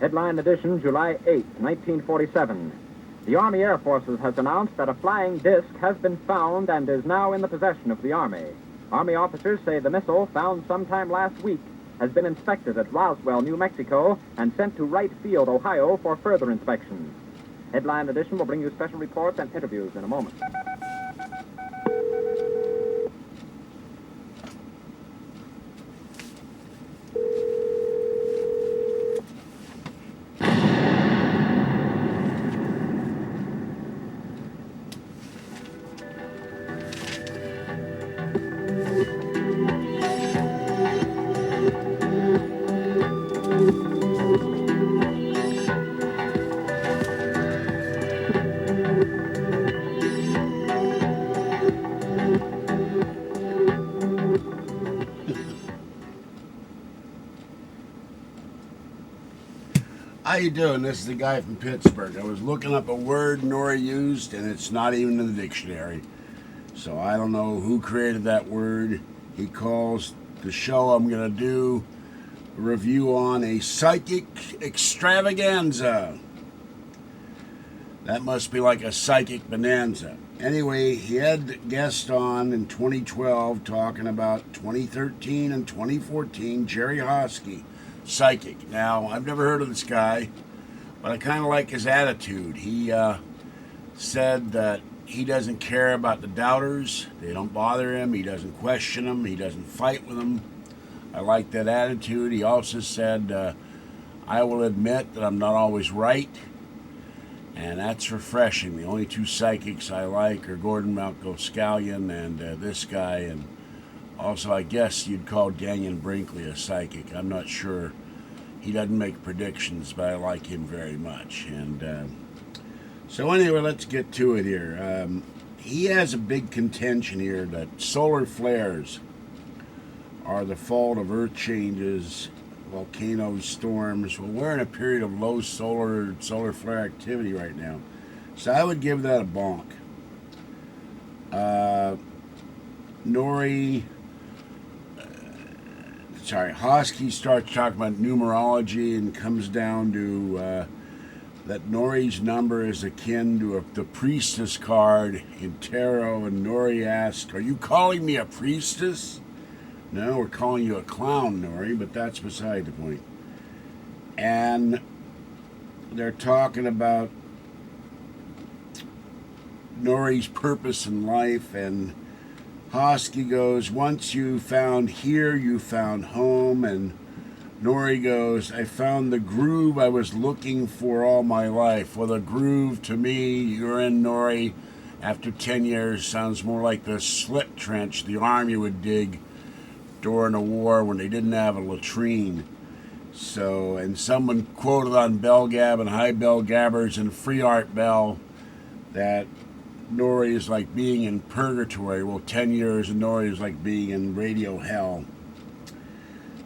Headline edition, July 8, 1947. The Army Air Forces has announced that a flying disc has been found and is now in the possession of the Army. Army officers say the missile, found sometime last week, has been inspected at Roswell, New Mexico, and sent to Wright Field, Ohio, for further inspection. Headline edition will bring you special reports and interviews in a moment. How you doing? This is the guy from Pittsburgh. I was looking up a word Noory used, and it's not even in the dictionary. So I don't know who created that word. He calls the show I'm going to do a review on a psychic extravaganza. That must be like a psychic bonanza. Anyway, he had guests on in 2012 talking about 2013 and 2014, Jerry Hoskey. Psychic. Now, I've never heard of this guy, but I kind of like his attitude. He said that he doesn't care about the doubters. They don't bother him. He doesn't question them. He doesn't fight with them. I like that attitude. He also said, I will admit that I'm not always right, and that's refreshing. The only two psychics I like are Gordon Malko-Scallion and this guy, and also, I guess you'd call Daniel Brinkley a psychic. I'm not sure. He doesn't make predictions, but I like him very much. And so anyway, let's get to it here. He has a big contention here that solar flares are the fault of earth changes, volcanoes, storms. Well, we're in a period of low solar flare activity right now. So I would give that a bonk. Hoskey starts talking about numerology and comes down to that Noory's number is akin to the priestess card in tarot, and Noory asks, are you calling me a priestess? No, we're calling you a clown, Noory, but that's beside the point. And they're talking about Noory's purpose in life, and Hoskey goes, once you found here, you found home. And Noory goes, I found the groove I was looking for all my life. Well, the groove to me, you're in, Noory, after 10 years, sounds more like the slit trench the Army would dig during a war when they didn't have a latrine. So, and someone quoted on Bell Gab and High Bell Gabbers and Free Art Bell that Noory is like being in purgatory. Well, 10 years and Noory is like being in radio hell.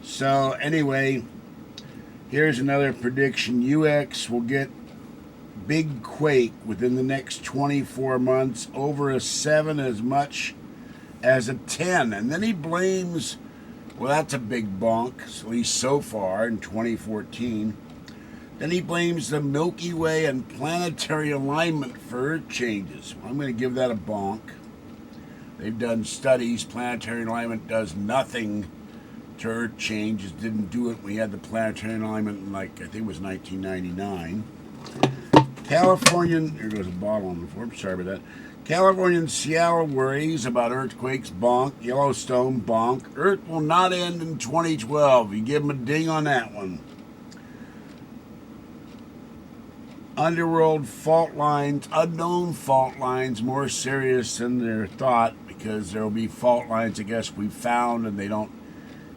So anyway, here's another prediction. UX will get big quake within the next 24 months, over a 7 as much as a 10. And then he blames, well, that's a big bonk, at least so far in 2014. Then he blames the Milky Way and planetary alignment for Earth changes. Well, I'm going to give that a bonk. They've done studies. Planetary alignment does nothing to Earth change. It didn't do it when we had the planetary alignment in, like, I think it was 1999. Californian, here goes a bottle on the floor. Sorry about that. Californian Seattle worries about earthquakes, bonk. Yellowstone, bonk. Earth will not end in 2012. You give him a ding on that one. Underworld fault lines, unknown fault lines, more serious than they're thought, because there will be fault lines, I guess, we found and they don't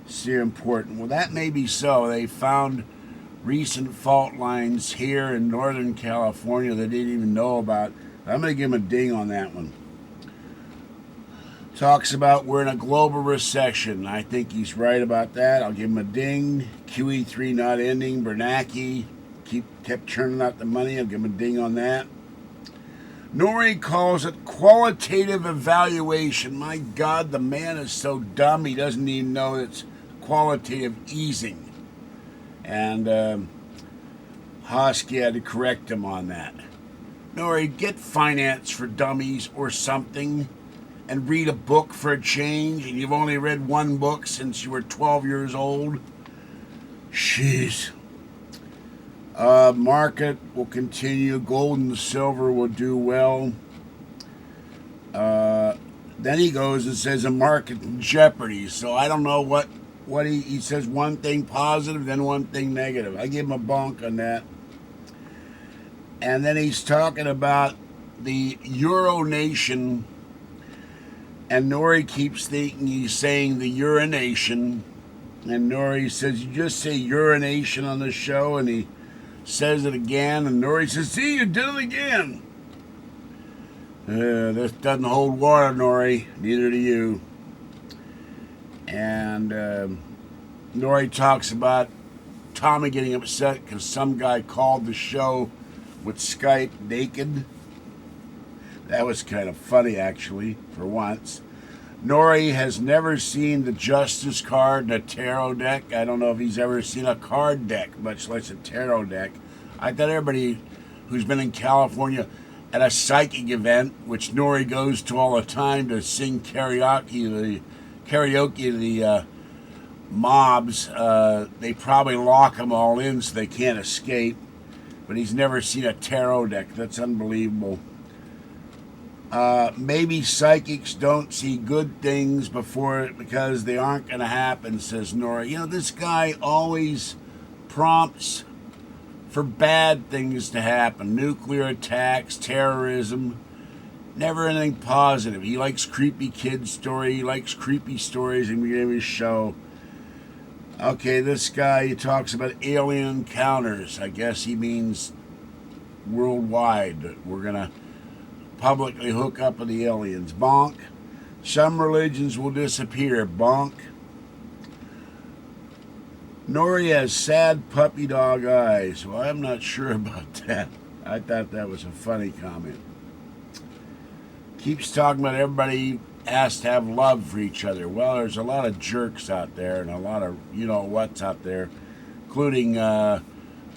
seem important. Well, that may be so. They found recent fault lines here in Northern California they didn't even know about. I'm going to give him a ding on that one. Talks about we're in a global recession. I think he's right about that. I'll give him a ding. QE3 not ending. Bernanke kept churning out the money. I'll give him a ding on that. Noory calls it qualitative evaluation. My God, the man is so dumb he doesn't even know it's qualitative easing. And Hoskey had to correct him on that. Noory, get Finance for Dummies or something and read a book for a change, and you've only read one book since you were 12 years old. Jeez. Market will continue. Gold and silver will do well. Then he goes and says a market in jeopardy. So I don't know what he says. One thing positive, then one thing negative. I give him a bonk on that. And then he's talking about the Euro nation, and Noory keeps thinking he's saying the urination, and Noory says, you just say urination on the show, and he says it again, and Noory says, see, you did it again. This doesn't hold water, Noory. Neither do you. And Noory talks about Tommy getting upset because some guy called the show with Skype naked. That was kind of funny, actually, for once. Noory has never seen the Justice card and a tarot deck. I don't know if he's ever seen a card deck, much less a tarot deck. I thought everybody who's been in California at a psychic event, which Noory goes to all the time to sing karaoke to the mobs, they probably lock them all in so they can't escape. But he's never seen a tarot deck. That's unbelievable. Maybe psychics don't see good things because they aren't going to happen, says Noory. You know, this guy always prompts for bad things to happen. Nuclear attacks, terrorism, never anything positive. He likes creepy kid story. He likes creepy stories in the beginning of his show. Okay, this guy, he talks about alien encounters. I guess he means worldwide. We're going to publicly hook up with the aliens. Bonk. Some religions will disappear. Bonk. Noory has sad puppy dog eyes. Well, I'm not sure about that. I thought that was a funny comment. Keeps talking about everybody has to have love for each other. Well, there's a lot of jerks out there and a lot of you-know-whats out there, including a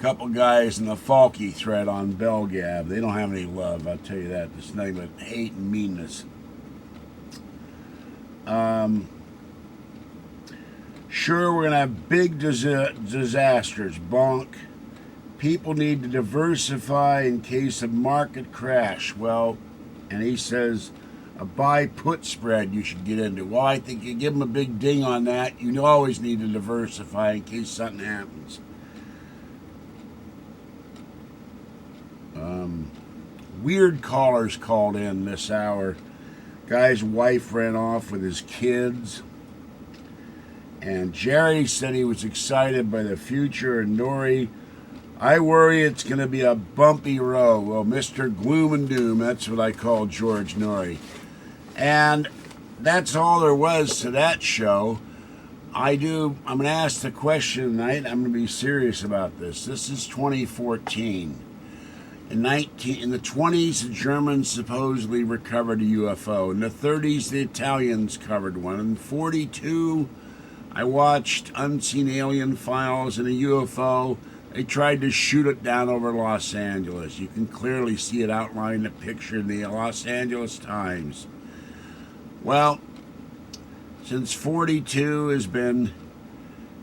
couple guys in the Falky thread on Belgab. They don't have any love, I'll tell you that. It's nothing but hate and meanness. Sure, we're going to have big disasters. Bonk. People need to diversify in case of market crash. Well, and he says a buy-put spread you should get into. Well, I think you give him a big ding on that. You always need to diversify in case something happens. Weird callers called in this hour. Guy's wife ran off with his kids. And Jerry said he was excited by the future. And Noory, I worry it's going to be a bumpy road. Well, Mr. Gloom and Doom, that's what I call George Noory. And that's all there was to that show. I'm going to ask the question tonight. I'm going to be serious about this. This is 2014. In the 20s, the Germans supposedly recovered a UFO. In the 30s, the Italians covered one. In 42, I watched Unseen Alien Files and a UFO. They tried to shoot it down over Los Angeles. You can clearly see it outlined in the picture in the Los Angeles Times. Well, since 42 has been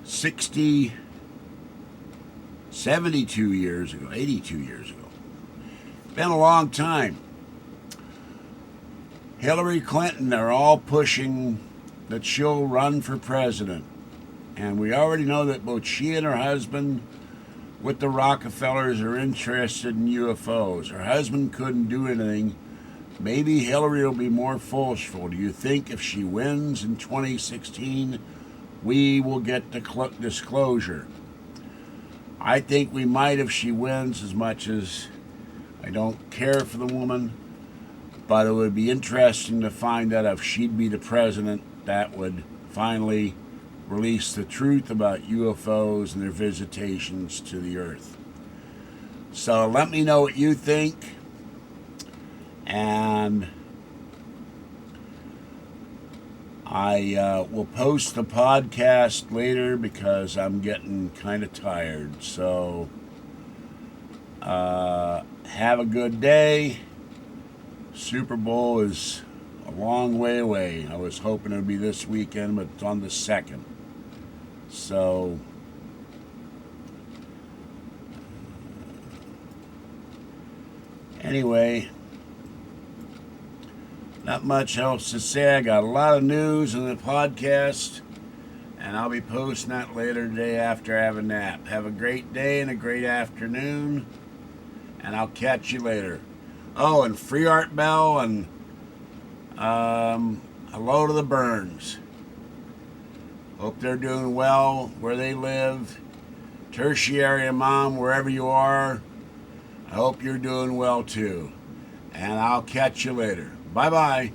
72 years ago, 82 years ago. Been a long time. Hillary Clinton, they're all pushing that she'll run for president. And we already know that both she and her husband with the Rockefellers are interested in UFOs. Her husband couldn't do anything. Maybe Hillary will be more forceful. Do you think if she wins in 2016, we will get disclosure? I think we might if she wins, as much as I don't care for the woman. But it would be interesting to find out if she'd be the president. That would finally release the truth about UFOs and their visitations to the Earth. So let me know what you think. And I will post the podcast later because I'm getting kind of tired. So Have a good day. Super Bowl is a long way away. I was hoping it would be this weekend, but it's on the 2nd. So, anyway, not much else to say. I got a lot of news in the podcast, and I'll be posting that later today after I have a nap. Have a great day and a great afternoon, and I'll catch you later. Oh, and Free Art Bell, and hello to the Burns. Hope they're doing well where they live. Tertiary and Mom, wherever you are, I hope you're doing well too. And I'll catch you later. Bye-bye.